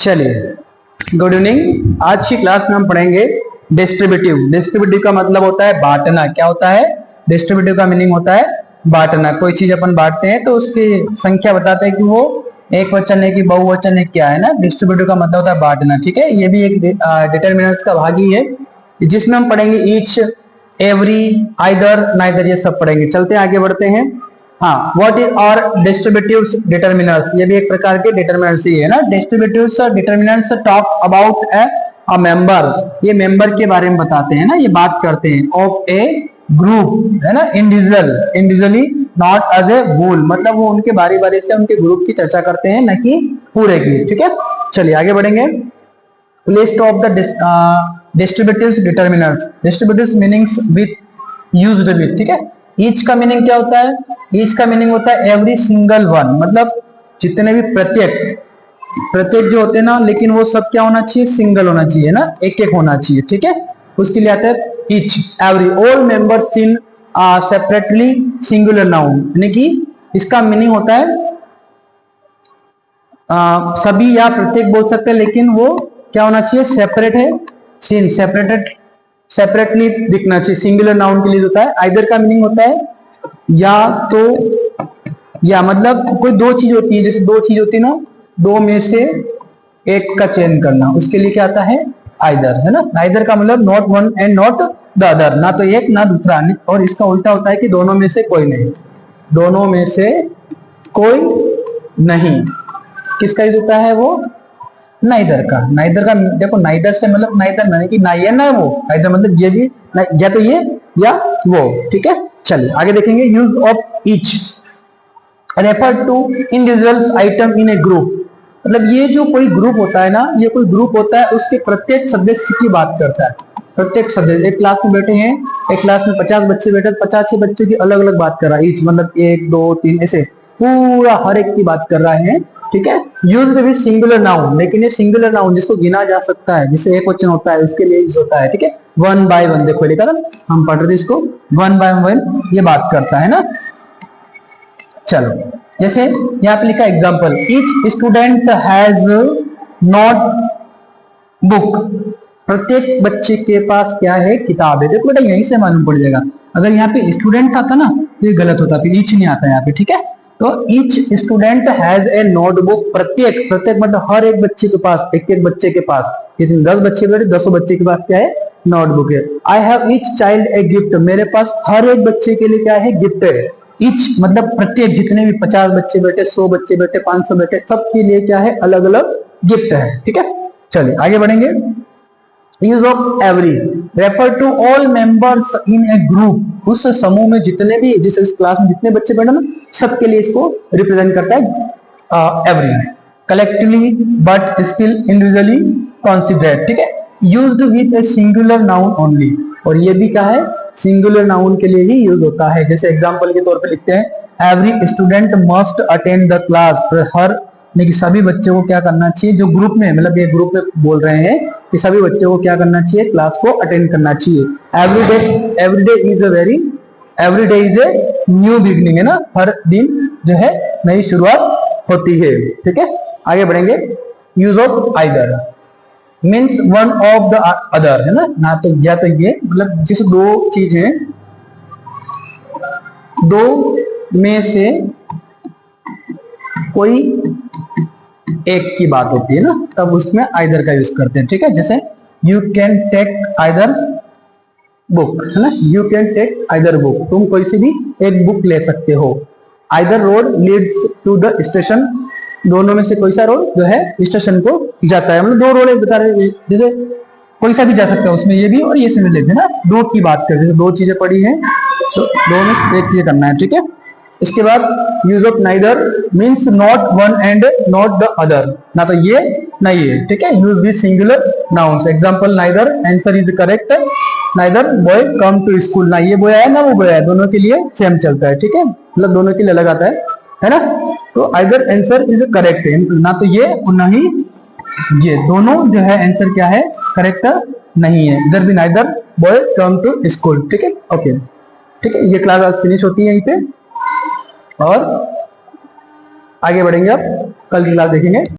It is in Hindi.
चलिए, गुड इवनिंग। आज की क्लास में हम पढ़ेंगे डिस्ट्रीब्यूटिव। डिस्ट्रीब्यूटिव का मतलब होता है बांटना। क्या होता है? डिस्ट्रीब्यूटिव का मीनिंग होता है बांटना। कोई चीज अपन बांटते हैं तो उसकी संख्या बताते हैं कि वो एक वचन है कि बहुवचन है, क्या है ना। डिस्ट्रीब्यूटिव का मतलब होता है बांटना। ठीक है, ये भी एक डिटरमिनर्स का भाग ही है, जिसमें हम पढ़ेंगे ईच, एवरी, आइदर, नाइदर, ये सब पढ़ेंगे। चलते हैं, आगे बढ़ते हैं। हाँ, व्हाट इज और डिस्ट्रीब्यूटिव्स डिटरमिनर्स, ये भी एक प्रकार के डिटरमिनर्स ही है ना। Distributives determiners talk about a member, ये मेंबर के बारे में बताते हैं ना, ये बात करते हैं ऑफ ए ग्रुप, है ना। Individually not as a whole, मतलब वो उनके बारी बारी से उनके ग्रुप की चर्चा करते हैं, न कि पूरे की। ठीक है, चलिए आगे बढ़ेंगे। List of the distributives determiners, distributives meanings with used with. ठीक है, ईच का मीनिंग क्या होता है? ईच का मीनिंग होता है एवरी सिंगल वन, मतलब जितने भी प्रत्येक जो होते हैं ना, लेकिन वो सब क्या होना चाहिए? सिंगल होना चाहिए ना, एक एक होना चाहिए। ठीक है, उसके लिए आता है ईच। एवरी, ऑल मेंबर्स इन सेपरेटली सिंगुलर नाउन, यानी कि इसका मीनिंग होता है सभी या प्रत्येक बोल सकते हैं, लेकिन वो क्या होना चाहिए? सेपरेट है, सीन सेपरेटली दिखना चाहिए। सिंगुलर नाउन के लिए होता है। आइदर का मीनिंग होता है या तो, या मतलब कोई दो चीज होती है, जैसे दो चीज होती है ना, दो में से एक का चयन करना, उसके लिए क्या आता है? आइदर, है ना। आइदर का मतलब not one and not the other, ना तो एक ना दूसरा। और इसका उल्टा होता है कि दोनों में से कोई नहीं, दोनों में से कोई नहीं। किसका यूज होता है? वो नाइदर का। नाइदर का देखो, नाइदर से मतलब नाइदर नहीं कि ना ये ना वो, नाइदर मतलब ये भी या तो ये या वो। ठीक है, चलिए आगे देखेंगे। Use of each refer to individual item in a group, मतलब ये जो कोई ग्रुप होता है ना, ये कोई ग्रुप होता है, उसके प्रत्येक सदस्य की बात करता है। प्रत्येक सदस्य, एक क्लास में बैठे हैं, एक क्लास में 50 बच्चे बैठे, 50 से बच्चों की अलग अलग बात कर रहा है। ईच मतलब 1 2 3 ऐसे पूरा हर एक की बात कर रहा है। ठीक है, यूज्ड विद सिंगुलर नाउन, लेकिन ये सिंगुलर नाउन जिसको गिना जा सकता है, जिसे एक वचन होता है, उसके लिए यूज होता है। ठीक है, वन बाय वन, देखो लिखा था, हम पढ़ रहे थे इसको, वन बाय वन ये बात करता है ना। चलो, जैसे यहाँ पे लिखा example, each student has note book, प्रत्येक बच्चे के पास क्या है? किताब है। देखो बेटा, यहीं से मालूम पड़ जाएगा। अगर यहाँ पे स्टूडेंट आता ना तो ये गलत होता, फिर ईच नहीं आता यहाँ पे। ठीक है, तो each student has a notebook, प्रत्येक मतलब हर एक बच्चे के पास, एक एक बच्चे के पास, कितने 10 बच्चे बैठे, 10 बच्चे के पास क्या है? नोटबुक है। I have each child a gift, मेरे पास हर एक बच्चे के लिए क्या है? गिफ्ट है। ईच मतलब प्रत्येक, जितने भी 50 बच्चे बैठे, 100 बच्चे बैठे, 500 बैठे, सबके लिए क्या है? अलग अलग गिफ्ट है। ठीक है, चलिए आगे बढ़ेंगे। Use of every refer to all members in a group, उस समूह में जितने भी, जिस क्लास में जितने बच्चे बैठे ना, सबके लिए इसको रिप्रेजेंट करता है every. Collectively but still individually considered. ठीक है, used with a singular noun only, और ये भी क्या है? सिंगुलर नाउन के लिए ही यूज होता है। जैसे एग्जांपल के तौर पे लिखते हैं every student must attend the class, हर कि सभी बच्चों को क्या करना चाहिए? जो ग्रुप में, मतलब ये ग्रुप में बोल रहे हैं कि सभी बच्चों को क्या करना चाहिए? क्लास को अटेंड करना चाहिए। Every day is a new beginning, है ना। हर दिन जो है नई शुरुआत होती है। ठीक है, आगे बढ़ेंगे। Use of either means one of the other, है ना तो या तो ये, मतलब जिस दो चीज है, दो में से कोई एक की बात होती है ना, तब उसमें आइदर का यूज करते हैं। ठीक है, जैसे you can take either book, है ना। You can take either book, तुम कोई सी भी एक बुक ले सकते हो। Either road leads to the station, दोनों में से कोई सा रोड जो है स्टेशन को जाता है। मतलब दो रोड बता रहे, जैसे कोई सा भी जा सकता है, उसमें ये भी और ये से लेते हैं ना। दो की बात करते, जैसे दो चीजें पड़ी हैं तो दो में एक चीज करना है। ठीक है, इसके बाद use of neither means not one and not the other, ना तो ये ना ये। ठीक है, use with singular nouns. Example, neither answer is correct, neither boy come to school, ना ये बॉय आया ना वो बॉय आया, दोनों के लिए सेम चलता है। ठीक है, मतलब दोनों के लिए अलग आता है ना। तो आइदर आंसर इज करेक्ट, ना तो ये और ना ही ये, दोनों जो है आंसर क्या है? करेक्ट नहीं है। इधर भी neither boy come to school. ठीक है, ओके। ठीक है, ये क्लास आज फिनिश होती है यहीं पे, और आगे बढ़ेंगे। अब कल की क्लास देखेंगे।